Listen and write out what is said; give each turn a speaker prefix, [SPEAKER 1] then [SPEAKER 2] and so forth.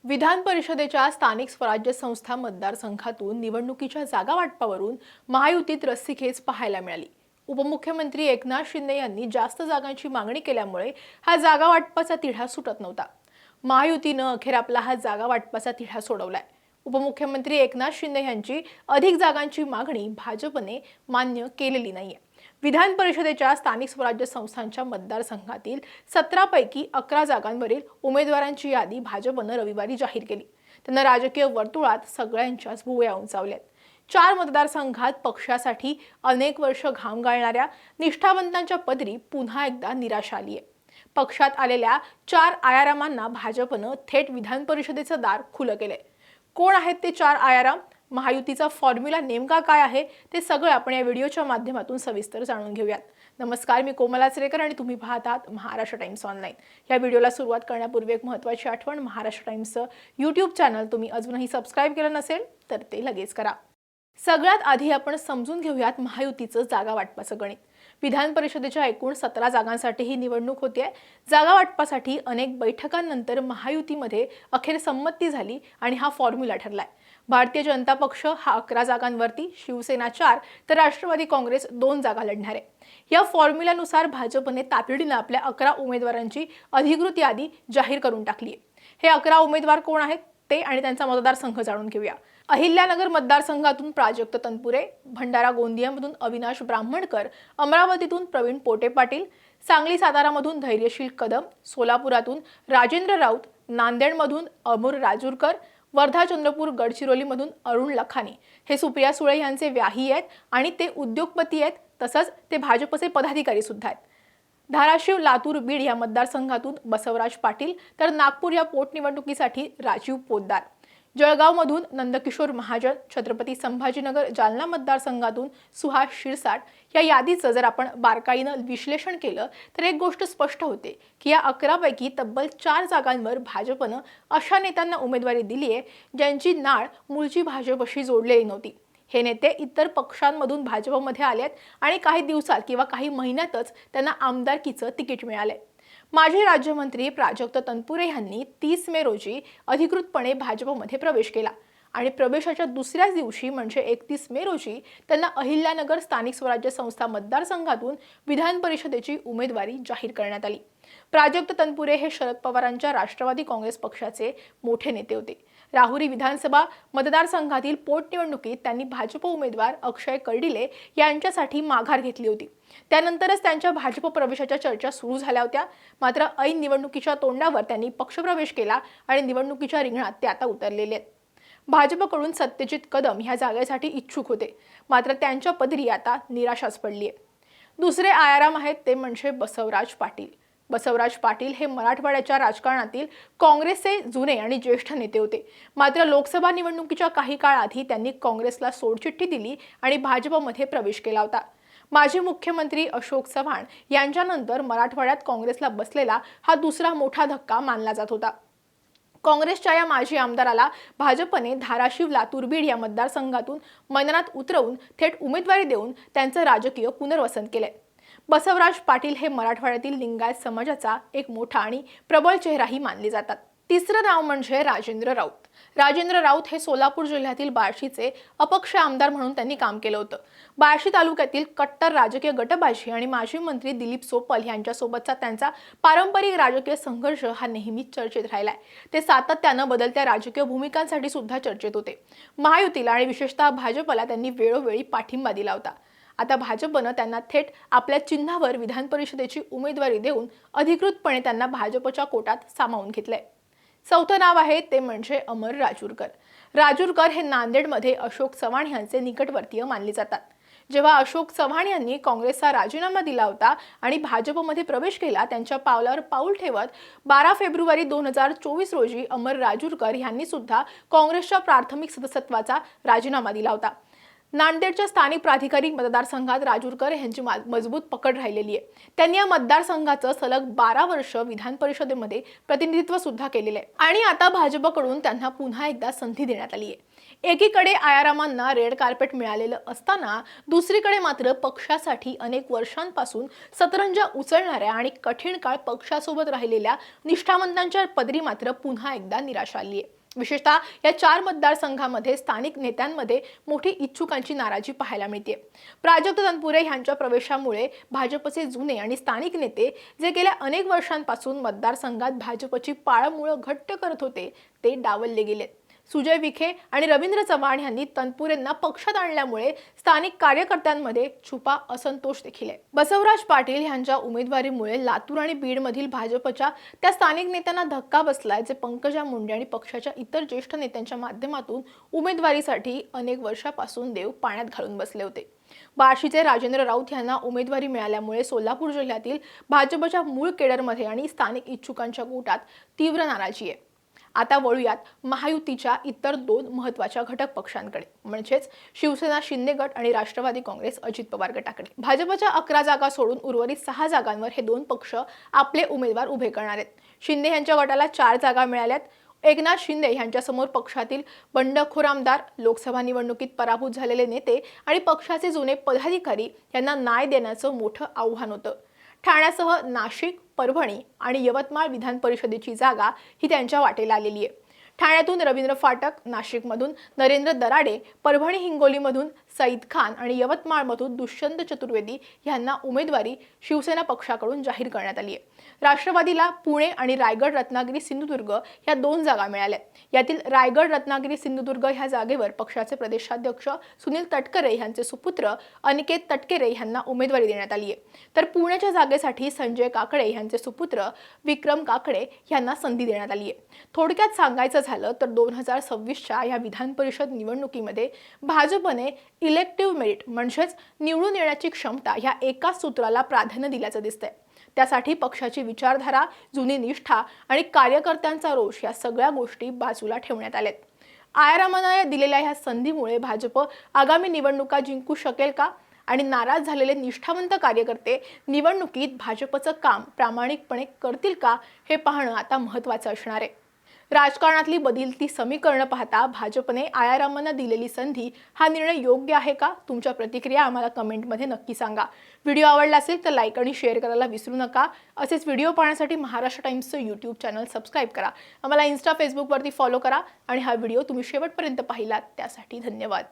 [SPEAKER 1] विधान परिषदेच्या स्थानिक स्वराज्य संस्था मतदारसंघातून निवडणुकीच्या जागा वाटपावरून महायुतीत रस्सीखेच पाहायला मिळाली। उपमुख्यमंत्री एकनाथ शिंदे यांनी जास्त जागांची मागणी केल्यामुळे हा जागा वाटपाचा तिढा सुटत नव्हता। महायुतीनं अखेर आपला हा जागा वाटपाचा तिढा सोडवलाय। उपमुख्यमंत्री एकनाथ शिंदे यांची अधिक जागांची मागणी भाजपने मान्य केलेली नाहीये। विधान परिषदेच्या स्थानिक स्वराज्य संस्थांच्या मतदारसंघातील 17 पैकी 11 जागांवरील उमेदवारांची यादी भाजपने रविवारी जाहीर केली। त्यांना राजकीय वर्तुळात सगळ्यांच्याच भुवया उंचावल्यात। 4 मतदारसंघात पक्षासाठी अनेक वर्ष घाम गाळणाऱ्या निष्ठावंतांच्या पदरी पुन्हा एकदा निराशा आली आहे। पक्षात आलेल्या 4 आयारामांना भाजपने थेट विधान परिषदेचं दार खुलं केलंय। कोण आहेत ते 4 आयाराम? महायुतीचा फॉर्म्युला नेमका काय आहे ते सगळं आपण या व्हिडिओच्या माध्यमातून सविस्तर जाणून घेऊयात। नमस्कार, मी कोमला चरेकर आणि तुम्ही पाहत आहात महाराष्ट्र टाइम्स ऑनलाईन। या व्हिडिओला सुरुवात करण्यापूर्वी एक महत्त्वाची आठवण, महाराष्ट्र टाइम्सचं YouTube चॅनल तुम्ही अजूनही सबस्क्राइब केलं नसेल तर ते लगेच करा। सगळ्यात आधी आपण समजून घेऊयात महायुतीचं जागा वाटपाचं गणित। विधान परिषदेच्या एकूण 17 जागांसाठी ही निवडणूक होते। जागा वाटपासाठी अनेक बैठकांनंतर महायुतीमध्ये अखेर संमती झाली आणि हा फॉर्म्युला ठरलाय। भारतीय जनता पक्ष हा 11 जागांवरती, शिवसेना 4 तर राष्ट्रवादी काँग्रेस 2 जागा लढणार आहे। या फॉर्म्युल्यानुसार भाजपने तातडीने आपल्या 11 उमेदवारांची अधिकृत यादी जाहीर करून टाकली आहे। हे 11 उमेदवार कोण आहेत ते आणि त्यांचा मतदारसंघ जाणून घेऊया। अहिल्यानगर मतदारसंघातून प्राजक्त तनपुरे, भंडारा गोंदियामधून अविनाश ब्राह्मणकर, अमरावतीतून प्रवीण पोटे पाटील, सांगली सातारामधून धैर्यशील कदम, सोलापुरातून राजेंद्र राऊत, नांदेडमधून अमोर राजूरकर, वर्धा चंद्रपूर गडचिरोलीमधून अरुण लखानी हे सुप्रिया सुळे यांचे व्याही आहेत आणि ते उद्योगपती आहेत, तसंच ते भाजपचे पदाधिकारी सुद्धा आहेत। धाराशिव, लातूर, बीड या मतदारसंघातून बसवराज पाटील तर नागपूर या पोटनिवडणुकीसाठी राजीव पोद्दार, जळगावमधून नंदकिशोर महाजन, छत्रपती संभाजीनगर जालना मतदारसंघातून सुहास शिरसाट या यादीचं जर आपण बारकाईनं विश्लेषण केलं तर एक गोष्ट स्पष्ट होते की या 11 पैकी तब्बल 4 जागांवर भाजपनं अशा नेत्यांना उमेदवारी दिली आहे ज्यांची नाळ मूळची भाजपशी जोडलेली नव्हती। हे नेते इतर पक्षांमधून भाजपमध्ये आलेत आणि काही दिवसात किंवा काही महिन्यातच त्यांना आमदारकीचं तिकीट मिळालंय। माजी राज्यमंत्री प्राजक्त तनपुरे यांनी 30 मे रोजी अधिकृतपणे भाजपमध्ये प्रवेश केला आणि प्रवेशाच्या दुसऱ्याच दिवशी म्हणजे 31 मे रोजी त्यांना अहिल्यानगर स्थानिक स्वराज्य संस्था मतदारसंघातून विधान परिषदेची उमेदवारी जाहीर करण्यात आली। प्राजक्त तनपुरे हे शरद पवारांच्या राष्ट्रवादी काँग्रेस पक्षाचे मोठे नेते होते। राहुरी विधानसभा मतदारसंघातील पोटनिवडणुकीत त्यांनी भाजप उमेदवार अक्षय कर्डिले यांच्यासाठी माघार घेतली होती। त्यानंतरच त्यांच्या भाजप प्रवेशाच्या चर्चा सुरू झाल्या होत्या। मात्र ऐन निवडणुकीच्या तोंडावर त्यांनी पक्षप्रवेश केला आणि निवडणुकीच्या रिंगणात ते आता उतरलेले आहेत। भाजपकडून सत्यजित कदम ह्या जागेसाठी इच्छुक होते, मात्र त्यांच्या पदरी आता निराशाच पडली आहे। दुसरे आयाराम आहेत ते म्हणजे बसवराज पाटील। बसवराज पाटील हे मराठवाड्याच्या राजकारणातील काँग्रेसचे जुने आणि ज्येष्ठ नेते होते। मात्र लोकसभा निवडणुकीच्या काही काळ आधी त्यांनी काँग्रेसला सोडचिठ्ठी दिली आणि भाजपमध्ये प्रवेश केला होता। माजी मुख्यमंत्री अशोक चव्हाण यांच्यानंतर मराठवाड्यात काँग्रेसला बसलेला हा दुसरा मोठा धक्का मानला जात होता। काँग्रेसच्या या माजी आमदाराला भाजपने धाराशिव, लातूर, बीड या मतदारसंघातून मैदानात उतरवून थेट उमेदवारी देऊन त्यांचं राजकीय पुनर्वसन केलंय। बसवराज पाटील हे मराठवाड्यातील लिंगायत समाजाचा एक मोठा आणि प्रबळ चेहराही मानले जातात। तिसरं नाव म्हणजे राजेंद्र राऊत। राजेंद्र राऊत हे सोलापूर जिल्ह्यातील बार्शीचे अपक्ष आमदार म्हणून त्यांनी काम केलं होतं। बार्शी तालुक्यातील कट्टर राजकीय गटबाजी आणि माजी मंत्री दिलीप सोपल यांच्यासोबतचा त्यांचा पारंपरिक राजकीय संघर्ष हा नेहमीच चर्चेत राहिलाय। ते सातत्यानं बदलत्या राजकीय भूमिकांसाठी सुद्धा चर्चेत होते। महायुतीला आणि विशेषतः भाजपला त्यांनी वेळोवेळी पाठिंबा दिला होता। आता भाजपनं त्यांना थेट आपल्या चिन्हावर विधान परिषदेची उमेदवारी देऊन अधिकृतपणे त्यांना भाजपच्या कोटात सामावून घेतलंय। चौथं नाव आहे ते म्हणजे अमर राजूरकर। राजूरकर हे नांदेडमध्ये अशोक चव्हाण यांचे निकटवर्तीय मानले जातात। जेव्हा अशोक चव्हाण यांनी काँग्रेसचा राजीनामा दिला होता आणि भाजपमध्ये प्रवेश केला, त्यांच्या पावलावर पाऊल ठेवत 12 फेब्रुवारी 2024 रोजी अमर राजूरकर यांनी सुद्धा काँग्रेसच्या प्राथमिक सदस्यत्वाचा राजीनामा दिला होता। नांदेडच्या स्थानिक प्राधिकारी मतदारसंघात राजूरकर यांची मजबूत पकड राहिलेली आहे। त्यांनी या मतदारसंघाचं सलग 12 वर्ष विधान परिषदेमध्ये प्रतिनिधित्व सुद्धा केलेलं आहे आणि आता भाजपकडून त्यांना पुन्हा एकदा संधी देण्यात आली आहे। एकीकडे आयारामांना रेड कार्पेट मिळालेलं असताना दुसरीकडे मात्र पक्षासाठी अनेक वर्षांपासून सतरंजा उचलणाऱ्या आणि कठीण काळ पक्षासोबत राहिलेल्या निष्ठावंतांच्या पदरी मात्र पुन्हा एकदा निराशा आली आहे। विशेषतः या 4 मतदारसंघांमध्ये स्थानिक नेत्यांमध्ये मोठी इच्छुकांची नाराजी पाहायला मिळते। प्राजक्त तनपुरे यांच्या प्रवेशामुळे भाजपचे जुने आणि स्थानिक नेते जे गेल्या अनेक वर्षांपासून मतदारसंघात भाजपची पाळंमुळं घट्ट करत होते ते डावलले गेलेत। सुजय विखे आणि रवींद्र चव्हाण यांनी तनपुरेंना पक्षात आणल्यामुळे स्थानिक कार्यकर्त्यांमध्ये छुपा असंतोष देखील आहे। बसवराज पाटील यांच्या उमेदवारीमुळे लातूर आणि बीडमधील भाजपच्या त्या स्थानिक नेत्यांना धक्का बसलाय जे पंकजा मुंडे आणि पक्षाच्या इतर ज्येष्ठ नेत्यांच्या माध्यमातून उमेदवारीसाठी अनेक वर्षापासून देव पाण्यात घालून बसले होते। बार्शीचे राजेंद्र राऊत यांना उमेदवारी मिळाल्यामुळे सोलापूर जिल्ह्यातील भाजपच्या मूळ केडरमध्ये आणि स्थानिक इच्छुकांच्या गोटात तीव्र नाराजी आहे। आता वळूयात महायुतीच्या इतर 2 महत्त्वाच्या घटक पक्षांकडे, म्हणजेच शिवसेना शिंदे गट आणि राष्ट्रवादी काँग्रेस अजित पवार गटाकडे। भाजपच्या 11 जागा सोडून उर्वरित 6 जागांवर हे 2 पक्ष आपले उमेदवार उभे करणार आहेत। शिंदे यांच्या गटाला 4 जागा मिळाल्यात। एकनाथ शिंदे यांच्यासमोर पक्षातील बंडखोर आमदार, लोकसभा निवडणुकीत पराभूत झालेले नेते आणि पक्षाचे जुने पदाधिकारी यांना न्याय देण्याचं मोठं आव्हान होतं। ठाण्यासह नाशिक, परभणी आणि यवतमाळ विधान परिषदेची जागा ही त्यांच्या वाटेला आलेली आहे। ठाण्यातून रवींद्र फाटक, नाशिकमधून नरेंद्र दराडे, परभणी हिंगोलीमधून सईद खान आणि यवतमाळमधून दुष्यंत चतुर्वेदी यांना उमेदवारी शिवसेना पक्षाकडून जाहीर करण्यात आली आहे। राष्ट्रवादीला पुणे आणि रायगड रत्नागिरी सिंधुदुर्ग या 2 जागा मिळाल्या। यातील रायगड रत्नागिरी सिंधुदुर्ग ह्या जागेवर पक्षाचे प्रदेशाध्यक्ष सुनील तटकरे यांचे सुपुत्र अनिकेत तटकरे यांना उमेदवारी देण्यात आली आहे। तर पुण्याच्या जागेसाठी संजय काकडे यांचे सुपुत्र विक्रम काकडे यांना संधी देण्यात आली आहे। थोडक्यात सांगायचं झालं तर 2026च्या या विधान परिषद निवडणुकीमध्ये भाजपने इलेक्टिव्ह मेरिट म्हणजेच निवडून येण्याची क्षमता ह्या एकाच सूत्राला प्राधान्य दिल्याचं दिसतंय। त्यासाठी पक्षाची विचारधारा, जुनी निष्ठा आणि कार्यकर्त्यांचा रोष या सगळ्या गोष्टी बाजूला ठेवण्यात आल्यात। आयारामांना दिलेल्या ह्या संधीमुळे भाजप आगामी निवडणुका जिंकू शकेल का आणि नाराज झालेले निष्ठावंत कार्यकर्ते निवडणुकीत भाजपचं काम प्रामाणिकपणे करतील का हे पाहणं आता महत्त्वाचं असणार आहे। राजकारणातली बदलती समीकरणं पाहता भाजपने आयारामांना दिलेली संधी हा निर्णय योग्य आहे का? तुमच्या प्रतिक्रिया आम्हाला कमेंटमध्ये नक्की सांगा। व्हिडिओ आवडला असेल तर लाईक आणि शेअर करायला विसरू नका। असेच व्हिडिओ पाहण्यासाठी महाराष्ट्र टाइम्सचं यूट्यूब चॅनल सबस्क्राईब करा। आम्हाला इन्स्टा, फेसबुकवरती फॉलो करा आणि हा व्हिडिओ तुम्ही शेवटपर्यंत पाहिलात त्यासाठी धन्यवाद।